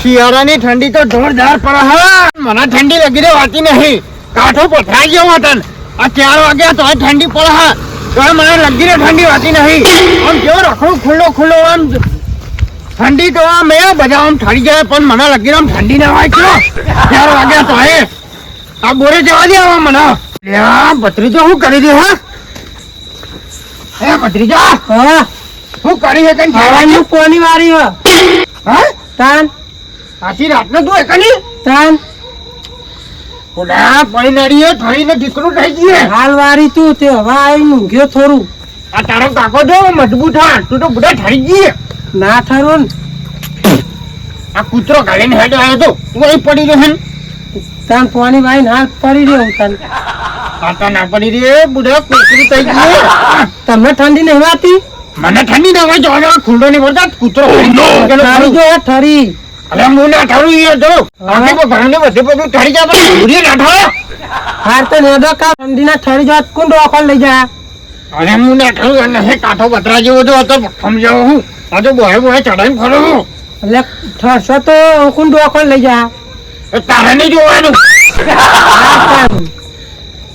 શિયાળાની ઠંડી તો જોરદાર પડે હા. મને ઠંડી લગી રે વાતી નહીં. કાઠો પથરાઈ ગયો વતન. આ 4 વાગ્યા તો ઠંડી પડે હા. તો મને લગી રે ઠંડી વાતી નહીં. આમ કેવો રખડું ખુલ્લો આમ ઠંડી તો આમ બધા આમ ઠરી જાય પણ મને લગી આમ ઠંડી ના વાય કેવો 4 વાગ્યા તો આ બોરે જવા દે આવા મને. ભત્રીજો શું કરી દે હા? હે ભત્રીજા હા શું કરી છે કઈ ખાવાનું કોની વારી હો હા તાન આખી રાતનો તું એકની તાન ઓલા પડી નડીએ થઈને દીકરું થઈ ગયું હાલ વારી તું તે હવે આવી ઊંઘ્યો થોડું. આ તારો કાકો જો મજબૂત હા તું તો બુડા ઠરી ગઈ ના ઠરો ને. આ કૂતરો ગાલીને હેડ આવ્યો તો તું અહીં પડી રહ્યો ને તાન પાણી વાઈને હાથ પડી રહ્યો તાન કાકા ના પડી રે બુડા કૂતરી થઈ ગઈ. તમને ઠંડી નહીં વાતી? મને ઠંડી ના હોય જો ખુલ્લો નહીં પડતા કૂતરો ઠરી જો ઠરી. અરે હું ના ઠરું યાર જો આખે તો ઘરને બધે બધું ઠરી જા પણ ભૂરી ના ઠરો હાર તો નેડો કા ઠંડી ના ઠરી જાત કોણ ડોખલ લઈ જા. અરે હું ના ઠરું અને કાઠો બતરા જેવો તો હતો સમજાવો હું આ તો બોય ચડાઈને ફરો એટલે ઠરશો તો કોણ ડોખલ લઈ જા. તારે નહીં જોવાનું.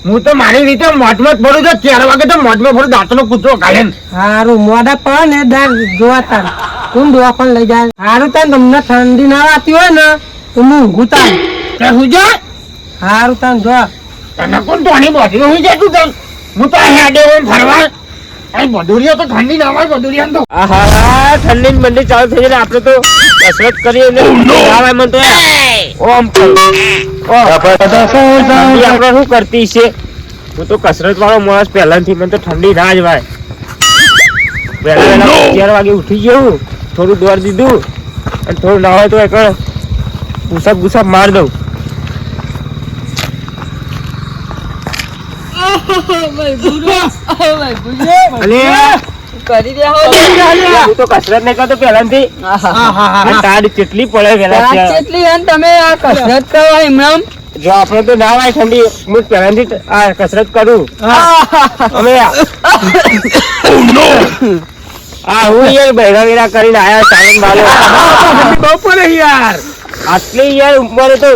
હું તો મારી રીતે મોઢમાં ભરું છું 4 વાગે તો મોઢમાં ભરું દાંતનો કૂતરો કાઢે સારું મોઢા પર ને દાંત જોવાતા કોણ દવાખાન લઈ જાય સારું તાન તમને ઠંડી ના આવતી હોય ને તો હું ઊંઘું તાન હું જો સારું તાન જો તને કોણ તોની બોધી હું જાય તું તાન હું તો હેડે ફરવા અહીં બધુરિયા તો ઠંડી ના હોય બધુરિયા તો આહા ઠંડી મંડી ચાલુ થઈ જાય આપણે તો કસરત કરીએ ને આવે મન તો ઓમ આપણે શું કરતી છે હું તો કસરત વાળો માણસ પહેલાથી મને તો ઠંડી ના જ ભાઈ વહેલા 4 વાગે ઉઠી ગયો થોડું દોડ દીધું અને થોડું ના હોય તો એક ગુસાપ માર દઉં. તો કસરત નહીં કરતો પહેલાથી તાડ કેટલી પડે પેલા તમે આ કસરત કરો ઇમરાન જો આપણે તો ના હોય ઠંડી હું પહેલાથી આ કસરત કરું અમે હું યાર બહેરા વેરા કરીને આયા સાવન બાલો બપોરે યાર આટલી યાર ઉંમરે તો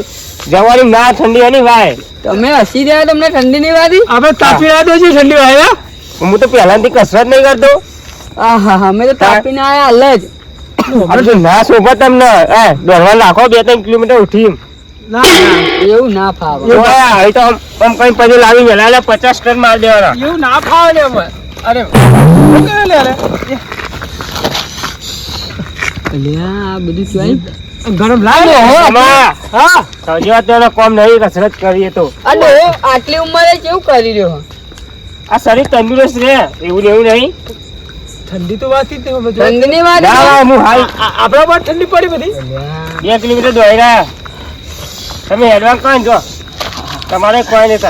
જવાની ના ઠંડી હોય ને ભાઈ તમે હસી રહ્યા તમને ઠંડી નહીં વાતી આપણે તાપી રહ્યા તો ઠંડી વાય હું તો પહેલાથી કસરત નહીં કરતો. અમે તો તાપીને આયા હાલ જ. અરે તો ના શોભા તમને દોડવા નાખો 2-3 કિલોમીટર ઉઠી એવું ના ફાવે તો આમ કઈ પછી લાવી વેલા 50 ટન માર દેવાના એવું ના ફાવે ને અરે બધું ગરમ લાગે કોમ નહીં કસરત કરીએ તો આટલી ઉંમરે કેવું કરી રહ્યો આ શરીર તંદુરસ્ત રહે એવું નહીં. ઠંડી તો વાત ઠંડી ની વાત આપડા પર ઠંડી પડી બધી 2 કિલોમીટર દોડી રહ્યા તમે એડવાન્સ કોઈ જો તમારે કોઈ નહીં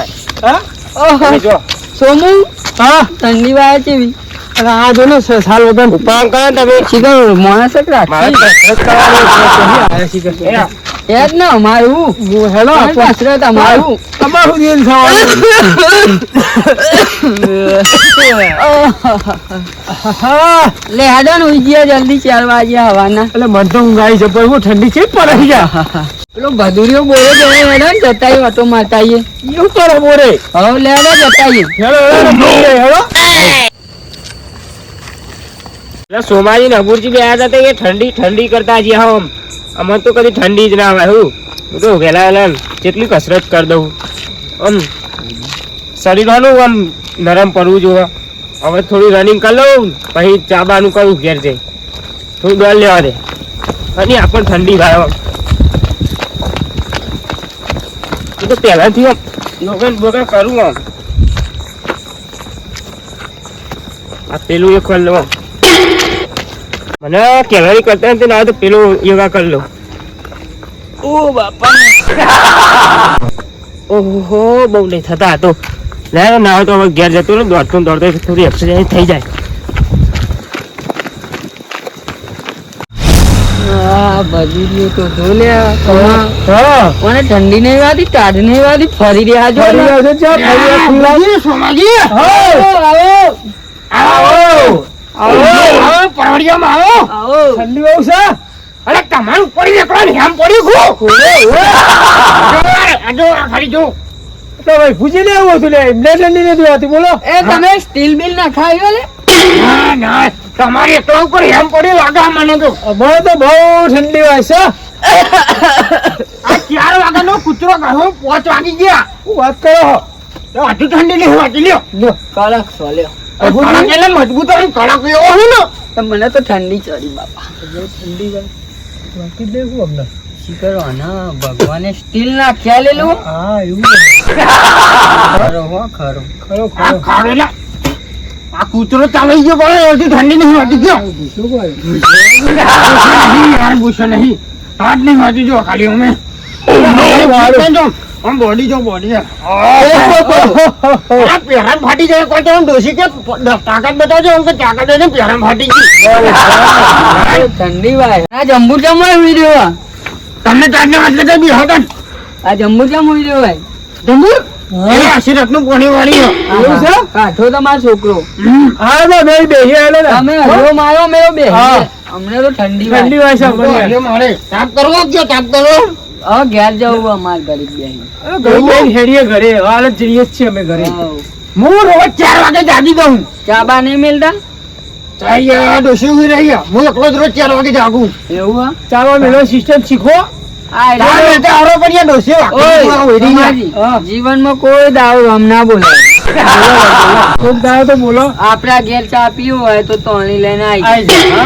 થાય જો સોમુ હા ઠંડી વાત કેવી આ જો ને સાલ વગર ઉપાન કરો તમે શીખર માણસ જ જ ને અમારું હેલો કસરત અમારું તમારું દિન થવાનું લે હેડો ને ઉઈ ગયા જલ્દી 4 વાગ્યા હવાના એટલે મન તો ઊંઘ આવી જબર હું ઠંડી છે પડે ગયા પેલો ભદુરિયો બોરે જણે હેડો ને જતાઈ ઓટો મારતાઈએ એવું કરો બોરે હવે લે હેડો જતાઈએ હેડો એટલે સોમાજી ને અબુરજી બે આવ્યા હતા કે ઠંડી કરતા હજી હમ અમને તો કદી ઠંડી જ ના આવે હું તો વહેલા કેટલી કસરત કરી દઉં આમ શરીર આમ નરમ પડવું જોઈએ. હવે થોડી રનિંગ કરી લઉં પછી ચાબાનું કરું ઘેર જઈ થોડું દોડ લેવા દે અને આપણને ઠંડી ભાઈ તો પહેલાથી બોગન કરું આમ આ પેલું એક કરી લઉં મને કેલરી કરતા નથી ના તો પેલું યોગા કરી લો. ઓ બાપા ઓહો બહુ નહીં થતા તો લે ના હોય તો હવે ઘેર જતો ને દોડતો થોડી એક્સરસાઇઝ થઈ જાય. બધું તો જો લે મને ઠંડી નહીં વાતી ટાઢ નહીં વાતી ફરી રહ્યા જો અરે તમારું પડી નીકળો ને આમ પડ્યું ખો આજો ખાલી જો તો ભાઈ પૂછી લેવું હતું લે એમને ઠંડી નથી હોતી બોલો. એ તમે સ્ટીલ બિલ ના ખાયો લે? ના ના તમારે એટલા ઉપર એમ પડી લાગે મને તો. અમારે તો બહુ ઠંડી હોય છે. આ 4 વાગ્યાનો કૂતરો કહો 5 વાગી ગયા. શું વાત કરો તો હજુ ઠંડી નહીં વાંચી લ્યો. કડક સોલ્યો. કડક એટલે મજબૂત હોય કડક એવો હોય ને. તો મને તો ઠંડી ચડી બાપા. ઠંડી વાંકી દેવું અમને. શીખરો ના ભગવાને સ્ટીલ ના ખ્યાલેલું. હા એવું ખરો હો ખરો. ખરો આ ખરો ખાડેલા આ કૂતરો ચાલી ગયો પણ હજુ ઠંડી નહીં વાંચી ગયો. શું કહે નહીં યાર ગુસ્સો નહીં. હાથ નહીં વાંચી જો ખાલી અમે આમ બોડી જો બોડી પેરાન ફાટી જાય કોઈ તો ડોસી કે તાકાત બતાવજો કે તાકાત એને પેરાન ફાટી ગઈ. ઠંડી વાય આ જંબુ જમ હોય વિડિયો. તમને ચાટને વાંચલે કઈ બી હતા આ જંબુ જમ વિડિયો ભાઈ. જંબુ એ આશીર્વાદ નું પાણી વાળી એવું છે કાઠો તમારો છોકરો. હા તો બે બેહી આવેલો ને તમે હજો મારો મેરો બે. હા. અમને તો ઠંડી ઠંડી વાય. હોય છે મારે તાપ કરવો કયો તાપ કરવો. હવે ઘેર જવું અમાર ગરીબ બેહી. ઘરે હેડીએ ઘરે હાલ જ જઈએ જ છીએ અમે ઘરે. હું રોજ 4 વાગે જાગી દઉં. ચા બા નહીં મિલતા ચાઈ ડોસી ઉઈ રહી હું એકલો જ રોજ 4 વાગે જાગું. એવું હા. ચાલો મેલો સિસ્ટમ શીખો. આ એટલે આરો પણ ડોસી ઓય, જીવનમાં કોઈ દાવ રમ ના બોલાય. કોક દાડો તો બોલો. આપડા ઘેર ચા પીવું હોય તો તોણી લઈને આઈ આવી જાય. જાય.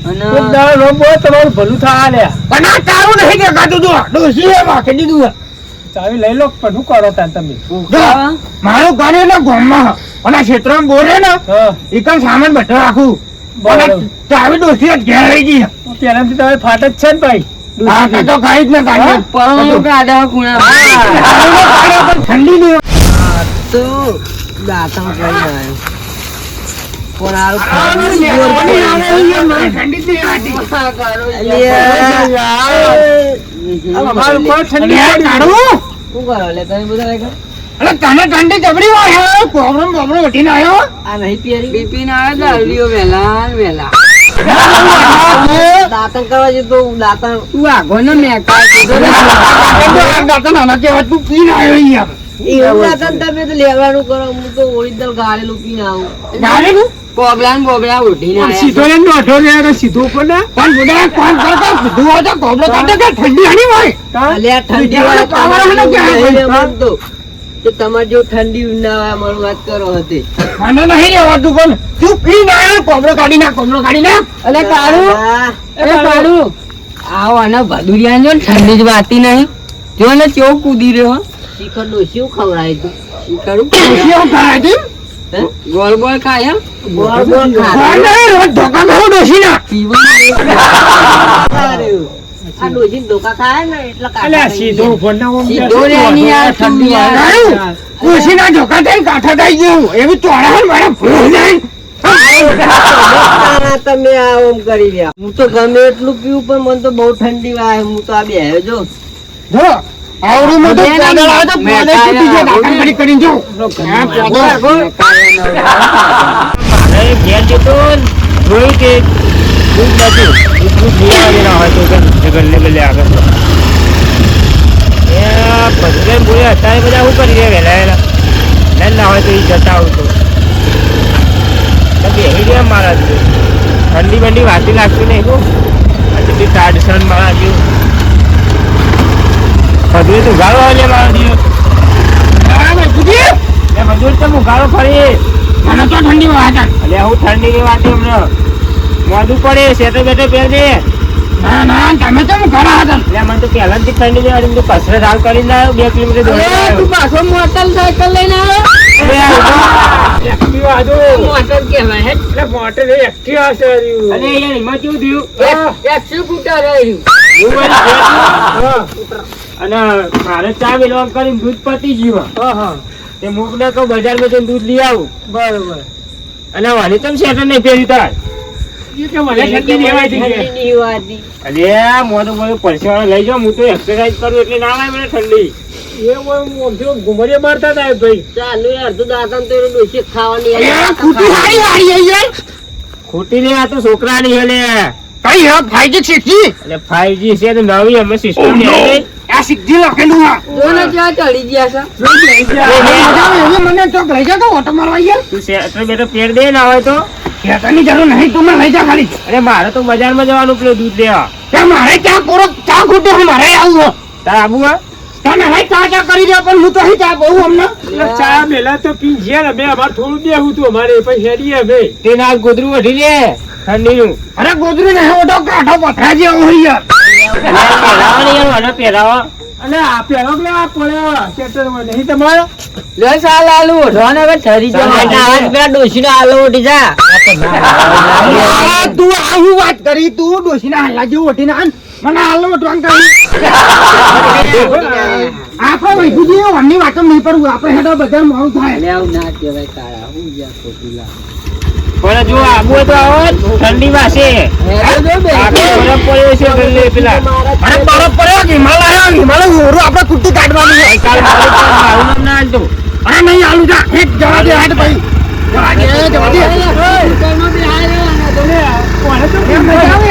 અને કોક દાડો રોમ બોલો તમારું ભલું થા લે. પણ આ તારું નહીં દેખાતું જો ડોસી એ વાંખી દીધું. ચાવી લઈ લો પણ શું કરો તાન તમે. હા. મારું ઘર એટલે ગામમાં અને આ ક્ષેત્રમાં બોલે ને હા એકમ સામાન બધો રાખું. બરાબર. અને ચાવી ડોસી જ ઘેર રહી ગઈ. પેલાથી તમે ફાટ જ છે ને ભાઈ. હા તે તો ખાઈ જ ને કાઢી. પરણું કાઢા ખૂણા. ઠંડી નહીં તો દાતણ કરી આવ્યો. પણ હારું ઠંડી જ નહીં આવતી. અમારું કોઈ ઠંડી અરે પડી. કાઢું. શું કરો લે તમે બધા લાગે? અરે તને ઠંડી જબરી હોય પ્રોબ્લેમ ઉઠીને આવ્યો. આ નહીં પીરી પીપી ના આવે તો હરલીઓ વેલા ને વેલા દાતણ કરવા જતો દાતણ તું આગો ને મેકા તું પીને આવ્યો અહીંયા. એવું દાતણ તમે તો લેવાનું કરો. હું તો ઓરિજિનલ ગાળેલું પીને આવું. ગાળેલું? બોબલા ને બોબલા ઉઠીને આયા. સીધો ને દોઢો ને આગળ સીધો ઉપર ને. પણ બધા કોણ કરતા કીધું હોય તો કોબલો કાઢે કે ઠંડી હણી હોય. અલ્યા ઠંડી વાળા પાવર હે ને ક્યાં તમારે હોય? માનતો કે તમારે જો ઠંડી ના આવે અમારું વાત કરો હતી. મને નહીં રહેવાતું પણ તું પીને આવ્યો કોબલો કાઢી નાખ કોબલો કાઢી નાખ. અલે કાળું એ કાળું આવો આના ભદુરિયા જો ને ઠંડી જ વાતી નહીં. જો ને કેવું કૂદી રહ્યો. શિખર ડોસ્યું ખવડાય તું. શિખરું ડોશી એવું કરાય છે? ગોળ ગોળ ખાય એમ? ગોળ ગોળ કોણ નહીં, રોજ ધોકા ખાવું ડોશીના. આ ડોસી ધોકા ખાય ને એટલે અલ્યા સીધો ઉપર ના ઓમ સીધો રે ની આ ઠંડી યાર. નહીં, ડોશીના ધોકા થઈને કાંઠા થઈ ગયું. એવી ચોળા હે ને મારા ભૂલ નહીં. તમે આ ઓમ કરી રહ્યા. હું તો ગમે એટલું પીવું પણ મને તો બહુ ઠંડી વાય. હું તો આ બે જો જો, આવડીમાં તો પાગલ આવે તો પાગલ તૂટી જાય, દાખલ કરી કરીને જો. હા, પાગલ. મારે ઘેર જતો જોયું કે દૂધ નથી દૂધ લઈ આવેલા હોય તો ગલ્લે ગલ્લે આગળ એ બધું બોલે અત્યારે બધા શું કરી રહ્યા વહેલા વહેલા ના હોય તો એ જતા આવું તો બેસી ગયા મારા ઠંડી બંડી વાંચી લાગતી નહીં બહુ આટલી ટાઢસણ મારા જેવું બધું તો ઉઘાડો આવે મારા જેવું હા, ભાઈ, પૂછી. એ બધું તો ઉઘાડો ફરી મને તો ઠંડી વાગે. એટલે હું ઠંડી ની વાત હમણાં મોઢું પડે સેટો બેટો પહેરજે ના ના તમે કેમ ઘણા હતા? એટલે મને તો પહેલાથી ઠંડી ની વાળી કસરત હાલ કરીને આવ્યો 2 કિલોમીટર દોડી તું પાછો મોટરસાયકલ લઈને આવ્યો. મોટર કહેવાય હે. એટલે મોટર એક્ટિવા છે અને યાર એમાં કેવું થયું? એકસો ફૂટા રહ્યું. અને મારે ચા મેળવા કરીને દૂધ પતી ગયું તે મૂક ને કહું બજારમાં જઈને દૂધ લઈ આવું બરોબર અને વાલી તમે શેટર નહીં પહેરી તાર ઠંડી ની વાત ઈ. અરે મોટું મોટું પરસેવાળો લઈ જાઓ હું તો એક્સરસાઇઝ કરું એટલે ના આવે મને ઠંડી ઘુમરીએ મારતા હતા ભાઈ ચાલુ યાર તું દાતણ તો ડોસી ખાવાની એ, ખૂટી હારી વાળી આવી યાર. ખોટી ને આ તો છોકરાની હે લે કઈ હે 5G 6G એટલે 5G છે તો નવી અમે સિસ્ટમ છે આ 6G લખેલું હા જોને ક્યાં ચડી ગયા છે મને ચોક લઈ જા તો ઓટો મારવા યાર તું શેટર બેટર પેર દે ના હોય તો ખેતરની જરૂર નહીં તું મને લઈ જા ખાલી અરે મારે તો બજારમાં જવાનું પેલું દૂધ લેવા તે મારે ક્યાં કોરો ચા ખૂટે છે મારે આવું તાર આબુ હા તમે ભાઈ ચા કરી દે પણ હું તો અહીં ચા બહુ અમને ચા મેલા તો પી ગયા ને બે અમાર થોડું બેહું તું અમારે પછી હેડીએ બે તે ના ગોદરું વઢી લે ઠંડીનું અરે ગોદરી ને ઓટો કાઢો પથરા જેવો હોય યાર પહેરાવા અને આ પેલો કે આ પડ્યો ખેતર માં નહીં તમારો લે સાલ આલુ રોને હવે ઠરી જો આજ પેલા ડોશીનો આલુ ઉઠી જા તું આવું વાત કરી તું ડોશીના હાલા જેવું ઓટીને આન મને હાલો ઓટવાન કરી આપણે વૈભુજી ઓની વાતો નહીં પડવું આપણે હેડો બજાર મોડું થાય લે આવ ના કહેવાય તારા હું જા ખોટી લા પણ જો આબુ હોય તો આવો ઠંડી વાસે હેડો બે આખો બરફ પડ્યો છે ગલ્લે પેલા અરે બરફ પડ્યો કે હિમાલય ઓરું આપણે કુટ્ટી કાઢવાનું છે કાલ મારું નામ ના આલતો અરે નહીં આલુ જા એક જવા દે હાટ ભાઈ જવા દે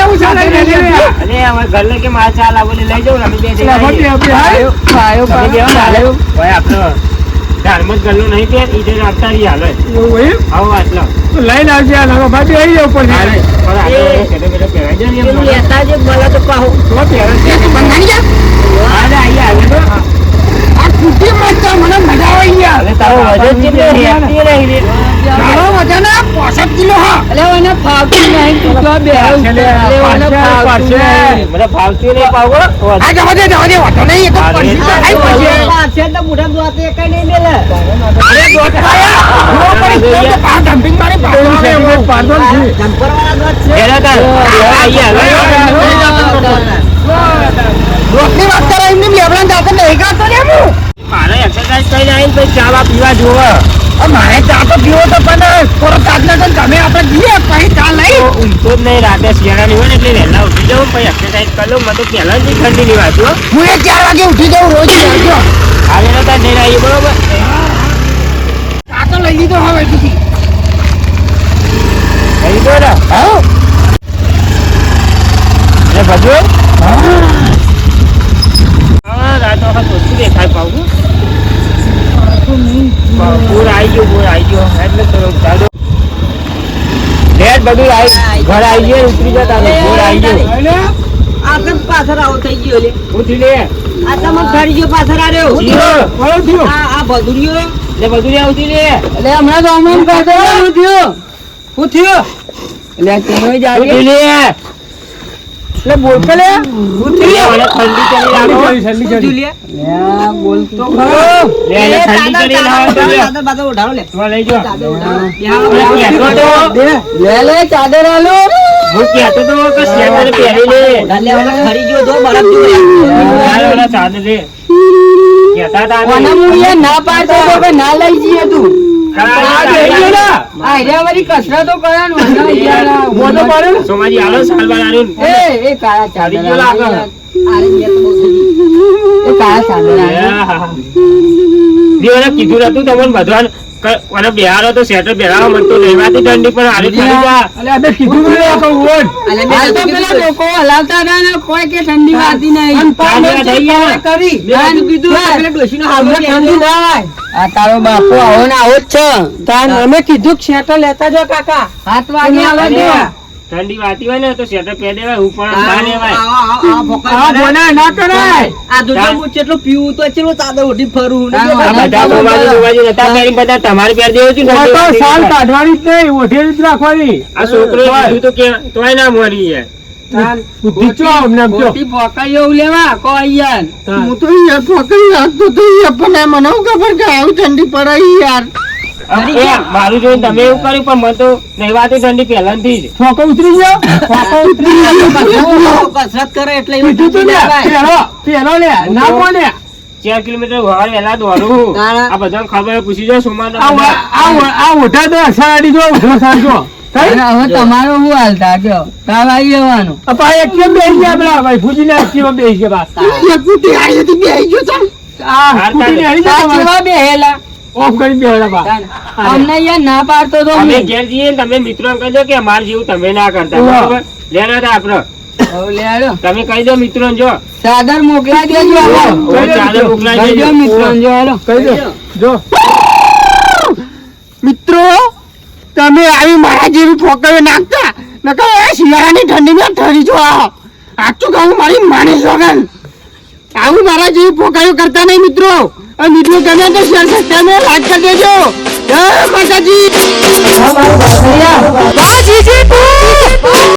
એવું છે અરે હવે ગલ્લે કે મારા ચાલ આવો લઈ જાવ અમે બે જઈ ખાયો તમે બેવા ના આલ્યો ભાઈ આપણો ધાર્મત ગલ્લો નહીં પેર ઈજે રાખતા રહી હાલે આવો આટલો લઈને આવજે આ લગો ભાઈ આવી જાવ ઉપર પણ આપણે સેટે બેટે પહેરાઈ જાય ને એમ પેલું લેતા જે બોલા તો કહો તો પહેરાઈ જાય બંધાણી જા અરે આઈ આવે તો આ કુટ્ટી મસ્ત મને મજા આવે યાર અરે તારો વજન કેટલો હેપી રહી રે તારો વજન 65 કિલો હા અલે ઓને ફાવતું નહીં તું તો બે અલે ઓને ફાવતું નહીં મને ફાવતી નહીં પાવો આ જવા દે વાતો નહીં એ તો પડી જાય પછી પાછે તો મોઢા દ્વાતે કઈ નહીં મેલે અરે દોત ખાયા પડી તો આ ડમ્પિંગ મારી પાડો જમ્પર વાળા દોત છે એરા તાર આઈ આવે દોતની વાત કરે એમને લેબડા જાતે નહીં કરતો ને હું મારે એક્સરસાઇઝ કરીને આવીને પછી ચા પીવા જોવે મારે ચા તો પીવો તો પણ થોડો તાજના તો તમે આપણે પીએ પછી ચા લઈ ઊંઘતો જ નહીં રાતે શિયાળાની હોય ને એટલે વહેલા ઉઠી જાઉં પછી એક્સરસાઇઝ કરી લઉં મને તો પહેલા જ ઠંડીની વાત હો હું 4 વાગે ઉઠી જાઉં રોજ આવજો આજે તો તાર નહીં આવી બરોબર ચા તો લઈ લીધો હવે બીજી થઈ ગયો ને હા એટલે ભજુ હા રાતો વખત ઓછું દેખાય પાવું પૂર આવી ગયો એટલે તો ચાલો લેટ બધું આવી ઘર આવી ગયો ઉતરી જતા પૂર આવી ગયો આ તો પાછળ આવો થઈ ગયો લે ઉઠી લે આ તો મને ફરી ગયો પાછળ આવ્યો આ ભદુરિયો લે બધું આવતી લે એટલે હમણાં તો હમણાં કરતો હું થયો એટલે તેનો જ ઉઠી આવી લે એટલે બોલ કે લે ઠંડી કરી લાવો બોલ તો લે ઠંડી કરી લાવો તો લે બાદા ઉઠાડો લે તો લઈ જો લે ચાદર આલો હું કહેતો તો કે સ્વેટર પહેરી લે ખરી ગયો તો બરફ ઓલા ચાદર લે કહેતા તા કોને મુએ ના પાડતો તો કે ના લઈ જઈએ તું આ હેરાવારી કસરતો કરવાનું સોમાજી આલો સાલવાર આલું એ કાળા ચાદર ચાલી ગયો લાગે. આરે મેં તો બહુ થઈ ગઈ. એ કાળા ચાદર દેવને કીધું નતું તમને બધવાન મને બિહારો તો સ્વેટર પહેરાવો મને તો રહેવાતી ઠંડી પણ હારી થઈ જા અલે મેં તો પેલા લોકો હલાવતા હતા ને કોઈ કે ઠંડી વાતી નહીં કરી કીધું પેલા ડોશીનો હાલમાં ઠંડી ના આવે આ તારો બાપો આવો ને આવો જ છે તાન અમે કીધું શેટર લેતા જો કાકા 7 વાગે આવો દે ઠંડી વાતી હોય ને તો સ્વેટર પહેરી દેવાય હું પણ ના લેવાય આ દૂધ જેટલું પીવું તો ચેલો ચાદર ઉઠી ફરું આ બધા સોમાજી નતા પહેરી બધા તમારે પહેરી દેવું હતું કાઢવાની જ નહીં ઓઢેલી જ રાખવાની આ છોકરો કીધું તો કે તોય ના મળી જાય બુદ્ધિ ચો અમને આમ ચો. મોટી પોકળીઓ લેવા કોઈ યાર હું તો યાર પકડી રાખતો તો પણ મને ખબર કે આવી ઠંડી પડે યાર એ મારું જોઈને તમે એવું કર્યું પણ મને તો નહીં વાતી ઠંડી પહેલાથી જ ફોકો ઉતરી ગયો કસરત કરે એટલે કીધું તું ને પેલો લે ના બોલે 4 કિલોમીટર વાર વહેલા દોડું તારા- આ બધાને ખબર પૂછી જો સોમાન આ ઓઢા તો અસાડી જો ઉઠો સાજો હવે તમારો શું હાલ થાક્યો કાલ આવી જવાનું અપા એક કેમ બેસી ગયા પેલા ભાઈ ફૂજીને એકટીમાં બેસી ગયા બા કુટી આવી હતી બે ગયો ચાલ આ સ્કૂટીને હરી ગયા તમારે. સાચવા બેહેલા ઓફ કરી બેહડા બા અમને યાર ના પાડતો તો અમે હું. ઘેર જઈએ ને તમે મિત્રોને કહેજો કે અમાર જેવું તમે ના કરતા ઉવ્વ. બરાબર લેના હતા આપડે હવે લે હાલો. તમે કહી દો મિત્રોને જો ચાદર મોકલાઈ દેજો હવે. હવે ચાદર મોકલાઈ કહી દેજો. દો મિત્રોને જો હાલો. કહી દો જો મિત્રો તમે આવી મારા જેવી ફોકવે નાખતા નકર આ શિયાળાની ઠંડીમાં ઠરી જો આટલું કહું મારી માની સોગન આવું મારા જેવી ફોકાયો કરતા નહીં મિત્રો અને મિત્રો ગમે તો શેર સબસ્ક્રાઇબ લાઈક કરી દેજો જય માતાજી